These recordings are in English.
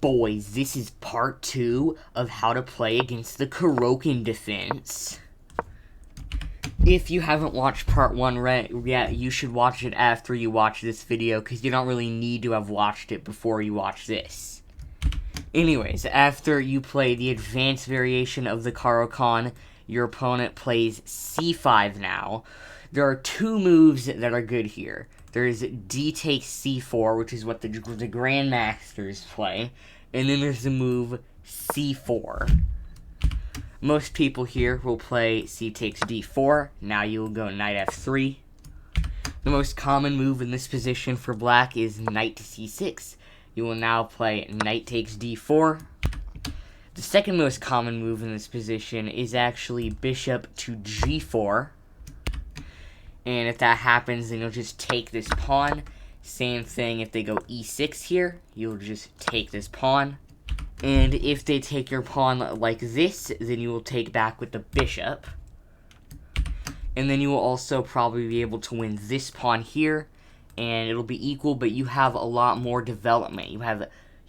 Boys, this is part 2 of how to play against the Caro-Kann defense. If you haven't watched part 1 yet, you should watch it after you watch this video, because you don't really need to have watched it before you watch this. Anyways, after you play the advanced variation of the Caro-Kann, your opponent plays c5 now. There are 2 moves that are good here. There's d takes c4, which is what the Grandmasters play, and then there's the move c4. Most people here will play c takes d4. Now you will go knight f3. The most common move in this position for black is knight to c6. You will now play knight takes d4. The second most common move in this position is actually bishop to g4. And if that happens, then you'll just take this pawn. Same thing if they go e6 here, you'll just take this pawn. And if they take your pawn like this, then you will take back with the bishop. And then you will also probably be able to win this pawn here, and it'll be equal, but you have a lot more development. You have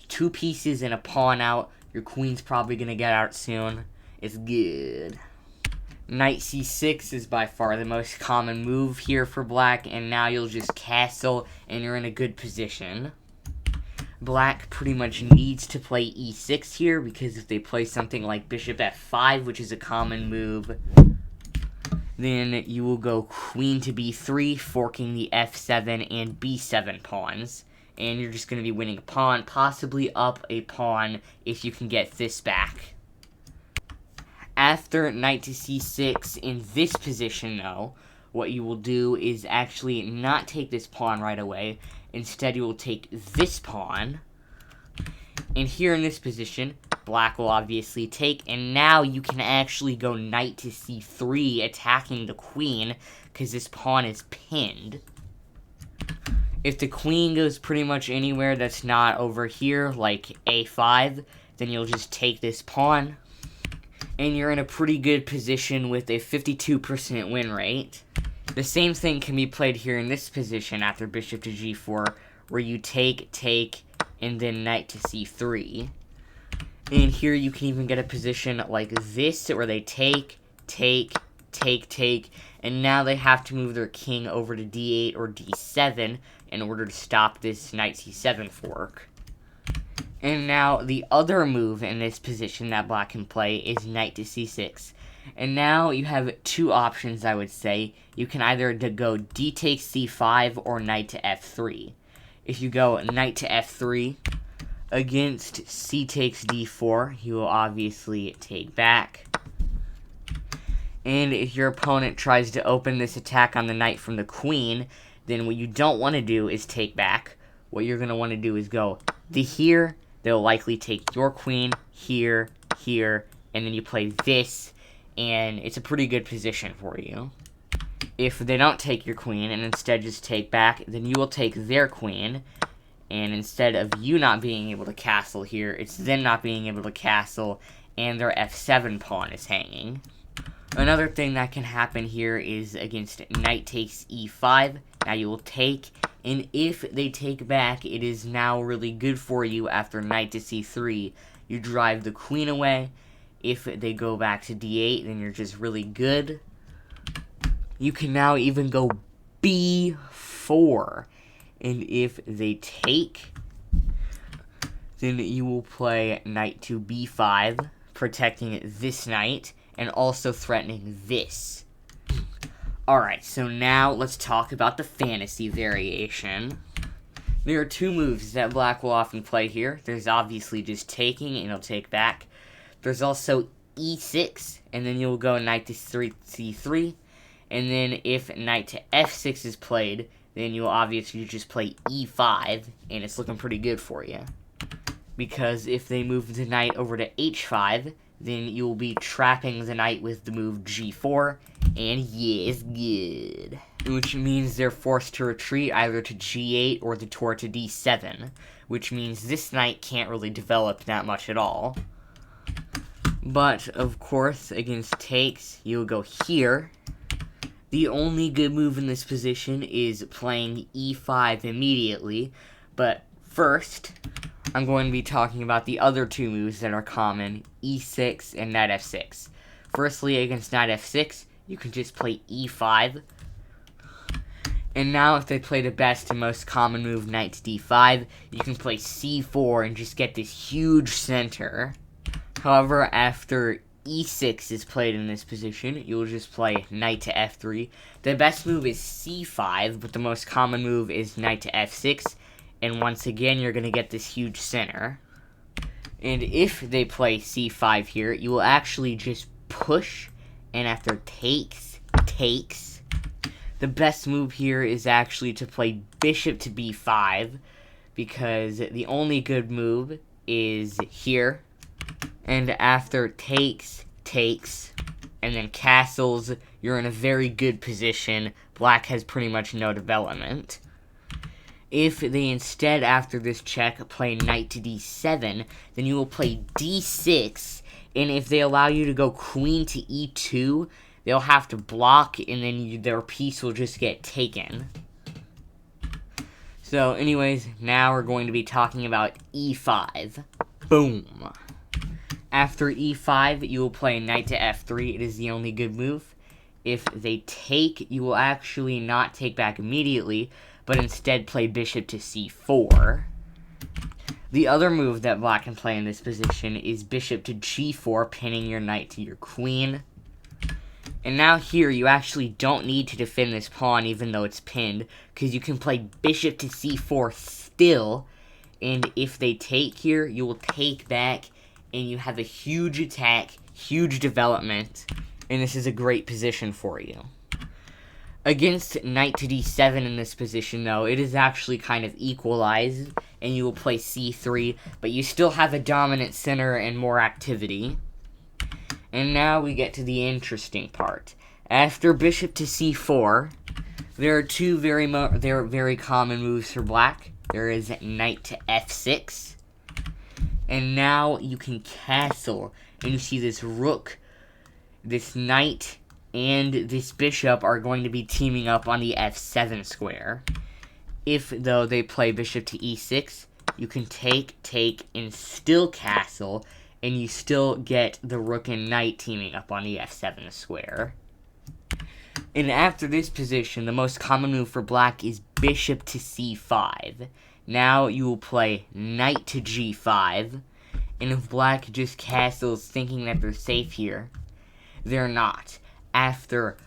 2 pieces and a pawn out. Your queen's probably going to get out soon. It's good. Knight c6 is by far the most common move here for black, and now you'll just castle, and you're in a good position. Black pretty much needs to play e6 here, because if they play something like bishop f5, which is a common move, then you will go queen to b3, forking the f7 and b7 pawns. And you're just going to be winning a pawn, possibly up a pawn if you can get this back. After knight to c6, in this position though, what you will do is actually not take this pawn right away. Instead, you will take this pawn. And here in this position, black will obviously take, and now you can actually go knight to c3, attacking the queen, because this pawn is pinned. If the queen goes pretty much anywhere that's not over here, like a5, then you'll just take this pawn. And you're in a pretty good position with a 52% win rate. The same thing can be played here in this position after bishop to g4, where you take, and then knight to c3. And here you can even get a position like this, where they take, and now they have to move their king over to d8 or d7 in order to stop this knight c7 fork. And now the other move in this position that black can play is knight to c6. And now you have 2 options, I would say. You can either go d takes c5 or knight to f3. If you go knight to f3 against c takes d4, you will obviously take back. And if your opponent tries to open this attack on the knight from the queen, then what you don't want to do is take back. What you're going to want to do is go to here. They'll likely take your queen here, and then you play this, and it's a pretty good position for you. If they don't take your queen and instead just take back, then you will take their queen, and instead of you not being able to castle here, it's them not being able to castle, and their f7 pawn is hanging. Another thing that can happen here is against knight takes e5. Now you will take, and if they take back, it is now really good for you after knight to c3. You drive the queen away. If they go back to d8, then you're just really good. You can now even go b4. And if they take, then you will play knight to b5, protecting this knight, and also threatening this. Alright, so now let's talk about the fantasy variation. There are 2 moves that black will often play here. There's obviously just taking, and he'll take back. There's also e6, and then you'll go knight to c3. And then if knight to f6 is played, then you'll obviously just play e5, and it's looking pretty good for you. Because if they move the knight over to h5, then you'll be trapping the knight with the move g4, and yeah, it's good. Which means they're forced to retreat either to g8 or the tour to d7, which means this knight can't really develop that much at all. But, of course, against takes, you'll go here. The only good move in this position is playing e5 immediately, but first, I'm going to be talking about the other two moves that are common, e6 and knight f6. Firstly, against knight f6, you can just play e5. And now if they play the best and most common move, knight to d5, you can play c4 and just get this huge center. However, after e6 is played in this position, you'll just play knight to f3. The best move is c5, but the most common move is knight to f6. And once again, you're going to get this huge center. And if they play c5 here, you will actually just push, and after takes. The best move here is actually to play bishop to b5, because the only good move is here. And after takes, and then castles, you're in a very good position. Black has pretty much no development. If they instead, after this check, play knight to d7, then you will play d6, and if they allow you to go queen to e2, they'll have to block, and then their piece will just get taken. So, anyways, now we're going to be talking about e5. Boom. After e5, you will play knight to f3. It is the only good move. If they take, you will actually not take back immediately, but instead play bishop to c4. The other move that black can play in this position is bishop to g4, pinning your knight to your queen. And now here, you actually don't need to defend this pawn even though it's pinned, because you can play bishop to c4 still, and if they take here, you will take back, and you have a huge attack, huge development, and this is a great position for you. Against knight to d7 in this position, though, it is actually kind of equalized, and you will play c3, but you still have a dominant center and more activity. And now we get to the interesting part. After bishop to c4, there are two very common moves for black. There is knight to f6, and now you can castle, and you see this rook, this knight, and this bishop are going to be teaming up on the f7 square. If, though, they play bishop to e6, you can take, and still castle, and you still get the rook and knight teaming up on the f7 square. And after this position, the most common move for black is bishop to c5. Now you will play knight to g5, and if black just castles thinking that they're safe here, they're not. After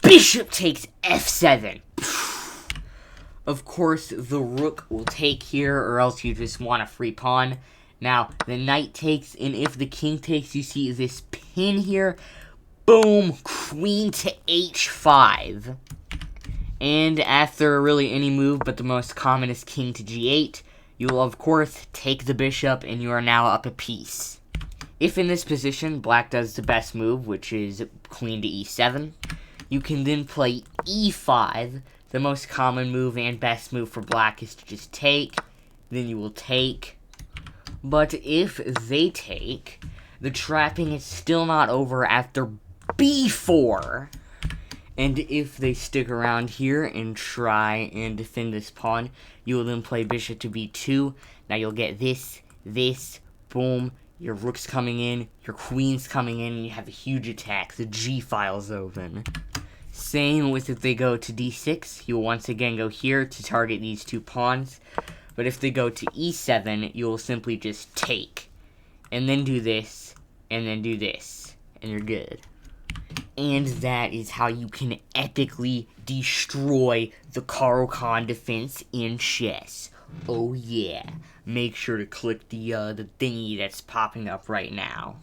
bishop takes f7, of course the rook will take here, or else you just want a free pawn. Now the knight takes, and if the king takes, you see this pin here. Boom, queen to h5. And after really any move, but the most common is king to g8, you will of course take the bishop, and you are now up a piece. If in this position, black does the best move, which is queen to e7, you can then play e5. The most common move and best move for black is to just take, then you will take. But if they take, the trapping is still not over after b4. And if they stick around here and try and defend this pawn, you will then play bishop to b2. Now you'll get this, boom. Your rook's coming in, your queen's coming in, and you have a huge attack. The g-file's open. Same with if they go to d6, you will once again go here to target these two pawns. But if they go to e7, you will simply just take. And then do this, and then do this. And you're good. And that is how you can epically destroy the Caro-Kann defense in chess. Oh yeah. Make sure to click the thingy that's popping up right now.